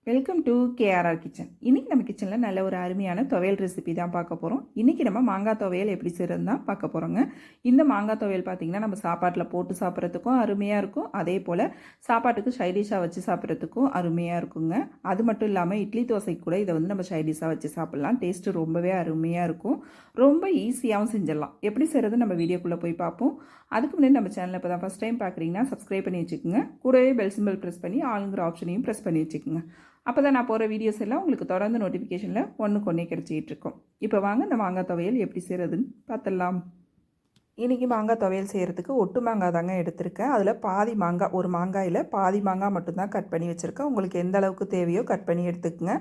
Welcome to KRR kitchen. இன்றைக்கி நம்ம கிச்சனில் நல்ல ஒரு அருமையான துவையல் ரெசிபி தான் பார்க்க போகிறோம். இன்றைக்கி நம்ம மாங்காய் துவையல் எப்படி செய்கிறது தான் பார்க்க போகிறோங்க. இந்த மாங்காய் துவையல் பார்த்திங்கன்னா நம்ம சாப்பாட்டில் போட்டு சாப்பிட்றதுக்கும் அருமையாக இருக்கும். அதே போல் சாப்பாட்டுக்கு சைடிஷாக வச்சு சாப்பிட்றதுக்கும் அருமையாக இருக்குங்க. அது மட்டும் இல்லாமல் இட்லி தோசைக்கு கூட இதை வந்து நம்ம சைடிஷாக வச்சு சாப்பிட்லாம். டேஸ்ட்டு ரொம்பவே அருமையாக இருக்கும். ரொம்ப ஈஸியாகவும் செஞ்சிடலாம். எப்படி செய்கிறது நம்ம வீடியோக்குள்ளே போய் பார்ப்போம். அதுக்கு முன்னாடி நம்ம சேனலில் இப்போ தான் ஃபஸ்ட் டைம் பார்க்குறீங்கன்னா சப்ஸ்கிரைப் பண்ணி வச்சுக்கோங்க. கூடவே பெல் சிம்பிள் ப்ரெஸ் பண்ணி ஆளுங்கிற ஆப்ஷனையும் ப்ரெஸ் பண்ணி வச்சுக்கோங்க. அப்போ தான் நான் போகிற வீடியோஸ் எல்லாம் உங்களுக்கு தொடர்ந்து நோட்டிஃபிகேஷனில் ஒன்றுக்கு ஒன்றே கிடச்சிக்கிட்டு இருக்கும். இப்போ வாங்க இந்த மாங்காய் துவையல் எப்படி செய்கிறதுன்னு பார்த்துடலாம். இன்றைக்கி மாங்காய் துவையல் செய்கிறதுக்கு ஒட்டு மாங்காய் தாங்க எடுத்திருக்கேன். அதில் பாதி மாங்காய், ஒரு மாங்காயில் பாதி மாங்காய் மட்டும்தான் கட் பண்ணி வச்சுருக்கேன். உங்களுக்கு எந்த அளவுக்கு தேவையோ கட் பண்ணி எடுத்துக்கோங்க.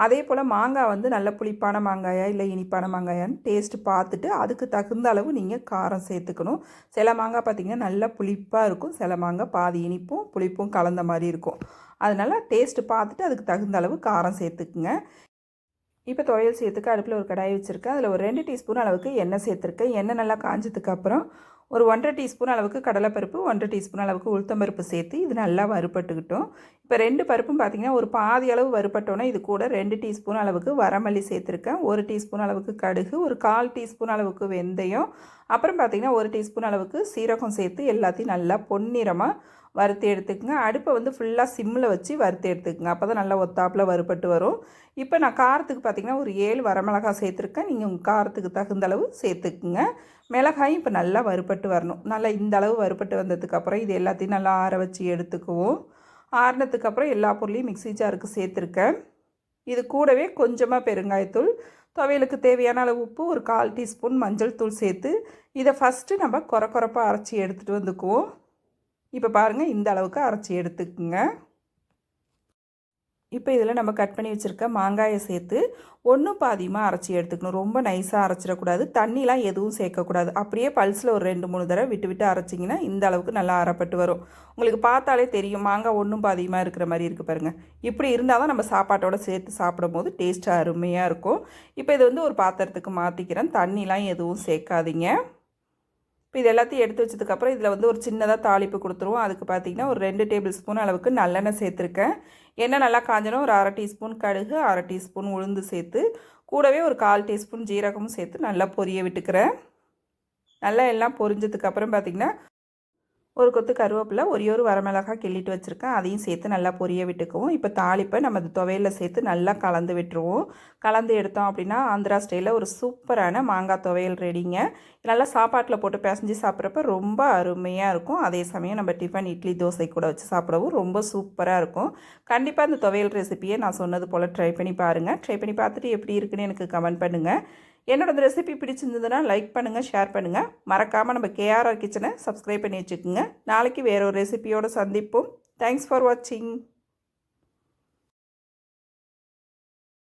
அதே போல் மாங்காய் வந்து நல்ல புளிப்பான மாங்காயா இல்லை இனிப்பான மாங்காயான்னு டேஸ்ட்டு பார்த்துட்டு அதுக்கு தகுந்த அளவு நீங்கள் காரம் சேர்த்துக்கணும். சில மாங்காய் பார்த்திங்கன்னா நல்லா புளிப்பாக இருக்கும், சில மாங்காய் பாதி இனிப்பும் புளிப்பும் கலந்த மாதிரி இருக்கும். அதனால் டேஸ்ட்டு பார்த்துட்டு அதுக்கு தகுந்த அளவு காரம் சேர்த்துக்குங்க. இப்போ துவையல் சேர்த்துக்க அடுப்பில் ஒரு கடாய் வச்சுருக்கேன். அதில் ஒரு 2 டீஸ்பூன் அளவுக்கு எண்ணெய் சேர்த்துருக்கேன். எண்ணெய் நல்லா காஞ்சதுக்கப்புறம் ஒரு 1.5 டீஸ்பூன் அளவுக்கு கடலைப்பருப்பு, 1.5 டீஸ்பூன் அளவுக்கு உளுத்தம்பருப்பு சேர்த்து இது நல்லா வறுபட்டுக்கிட்டோம். இப்போ 2 பருப்பும் பார்த்திங்கன்னா ஒரு பாதி அளவு வறுபட்டோன்னா இது கூட 2 டீஸ்பூன் அளவுக்கு வரமல்லி சேர்த்துருக்கேன். 1 டீஸ்பூன் அளவுக்கு கடுகு, ஒரு 1/4 டீஸ்பூன் அளவுக்கு வெந்தயம், அப்புறம் பார்த்திங்கன்னா 1 டீஸ்பூன் அளவுக்கு சீரகம் சேர்த்து எல்லாத்தையும் நல்லா பொன்னிறமாக வறுத்து எடுத்துக்கங்க. அடுப்பை வந்து ஃபுல்லாக சிம்மில் வச்சு வறுத்து எடுத்துக்கங்க. அப்போ தான் நல்லா ஒத்தாப்பில் வறுபட்டு வரும். இப்போ நான் காரத்துக்கு பார்த்திங்கன்னா ஒரு 7 வரமிளகாய் சேர்த்துருக்கேன். நீங்கள் உங்கள் காரத்துக்கு தகுந்த அளவு சேர்த்துக்குங்க. மிளகாயும் இப்போ நல்லா வறுபட்டு வரணும். நல்லா இந்த அளவு வறுபட்டு வந்ததுக்கப்புறம் இது எல்லாத்தையும் நல்லா ஆற வச்சு எடுத்துக்குவோம். ஆறினதுக்கப்புறம் எல்லா பொருளையும் மிக்ஸி ஜாருக்கு சேர்த்துருக்கேன். இது கூடவே கொஞ்சமாக பெருங்காயத்தூள், துவையலுக்கு தேவையான அளவு உப்பு, ஒரு 1/4 டீஸ்பூன் மஞ்சள் தூள் சேர்த்து இதை ஃபஸ்ட்டு நம்ம கொரப்பாக அரைச்சி எடுத்துகிட்டு வந்துக்குவோம். இப்போ பாருங்கள், இந்த அளவுக்கு அரைச்சி எடுத்துக்குங்க. இப்போ இதில் நம்ம கட் பண்ணி வச்சுருக்க மாங்காயை சேர்த்து ஒன்றும் பாதியமாக அரைச்சி எடுத்துக்கணும். ரொம்ப நைஸாக அரைச்சிடக்கூடாது, தண்ணிலாம் எதுவும் சேர்க்கக்கூடாது. அப்படியே பல்ஸில் ஒரு 2-3 தடவை விட்டு விட்டு அரைச்சிங்கன்னா இந்த அளவுக்கு நல்லா அரைப்பட்டு வரும். உங்களுக்கு பார்த்தாலே தெரியும் மாங்காய் ஒன்றும் பாதியமாக இருக்கிற மாதிரி இருக்குது பாருங்கள். இப்படி இருந்தால் தான் நம்ம சாப்பாட்டோடு சேர்த்து சாப்பிடும் போது டேஸ்ட்டு அருமையாக இருக்கும். இப்போ இதை வந்து ஒரு பாத்திரத்துக்கு மாற்றிக்கிறேன். தண்ணிலாம் எதுவும் சேர்க்காதீங்க. இப்போ இது எல்லாத்தையும் எடுத்து வச்சதுக்கப்புறம் இதில் வந்து ஒரு சின்னதாக தாளிப்பு கொடுத்துருவோம். அதுக்கு பார்த்திங்கன்னா ஒரு 2 டேபிள் ஸ்பூன் அளவுக்கு நல்லெண்ணெய் சேர்த்துருக்கேன். எண்ணெய் நல்லா காஞ்சணும். ஒரு 1/2 டீஸ்பூன் கடுகு, 1/2 டீஸ்பூன் உளுந்து சேர்த்து கூடவே ஒரு 1/4 டீஸ்பூன் ஜீரகமும் சேர்த்து நல்லா பொரிய விட்டுக்கிறேன். நல்லா எல்லாம் பொரிஞ்சதுக்கப்புறம் பார்த்திங்கன்னா ஒரு கொத்து கருவேப்பிலை, ஒரு வரமிளகாய் கிள்ளிட்டு வச்சுருக்கேன். அதையும் சேர்த்து நல்லா பொரிய விட்டுக்குவோம். இப்போ தாளிப்பை நம்ம அது துவையலில் சேர்த்து நல்லா கலந்து விட்டுருவோம். கலந்து எடுத்தோம் அப்படின்னா ஆந்திரா ஸ்டைலில் ஒரு சூப்பரான மாங்காய் துவையல் ரெடிங்க. நல்லா சாப்பாட்டில் போட்டு பிசைஞ்சு சாப்பிட்றப்ப ரொம்ப அருமையாக இருக்கும். அதே சமயம் நம்ம டிஃபன், இட்லி, தோசை கூட வச்சு சாப்பிடவும் ரொம்ப சூப்பராக இருக்கும். கண்டிப்பாக இந்த துவையல் ரெசிப்பியை நான் சொன்னது போல் ட்ரை பண்ணி பாருங்கள். ட்ரை பண்ணி பார்த்துட்டு எப்படி இருக்குன்னு எனக்கு கமெண்ட் பண்ணுங்கள். என்னோட இந்த ரெசிபி பிடிச்சிருந்ததுன்னா லைக் பண்ணுங்கள், ஷேர் பண்ணுங்கள். மறக்காமல் நம்ம கேஆர்ஆர் கிச்சனை சப்ஸ்கிரைப் பண்ணி வச்சுக்கோங்க. நாளைக்கு வேற ஒரு ரெசிபியோடு சந்திப்போம். தேங்க்ஸ் ஃபார் வாட்சிங்.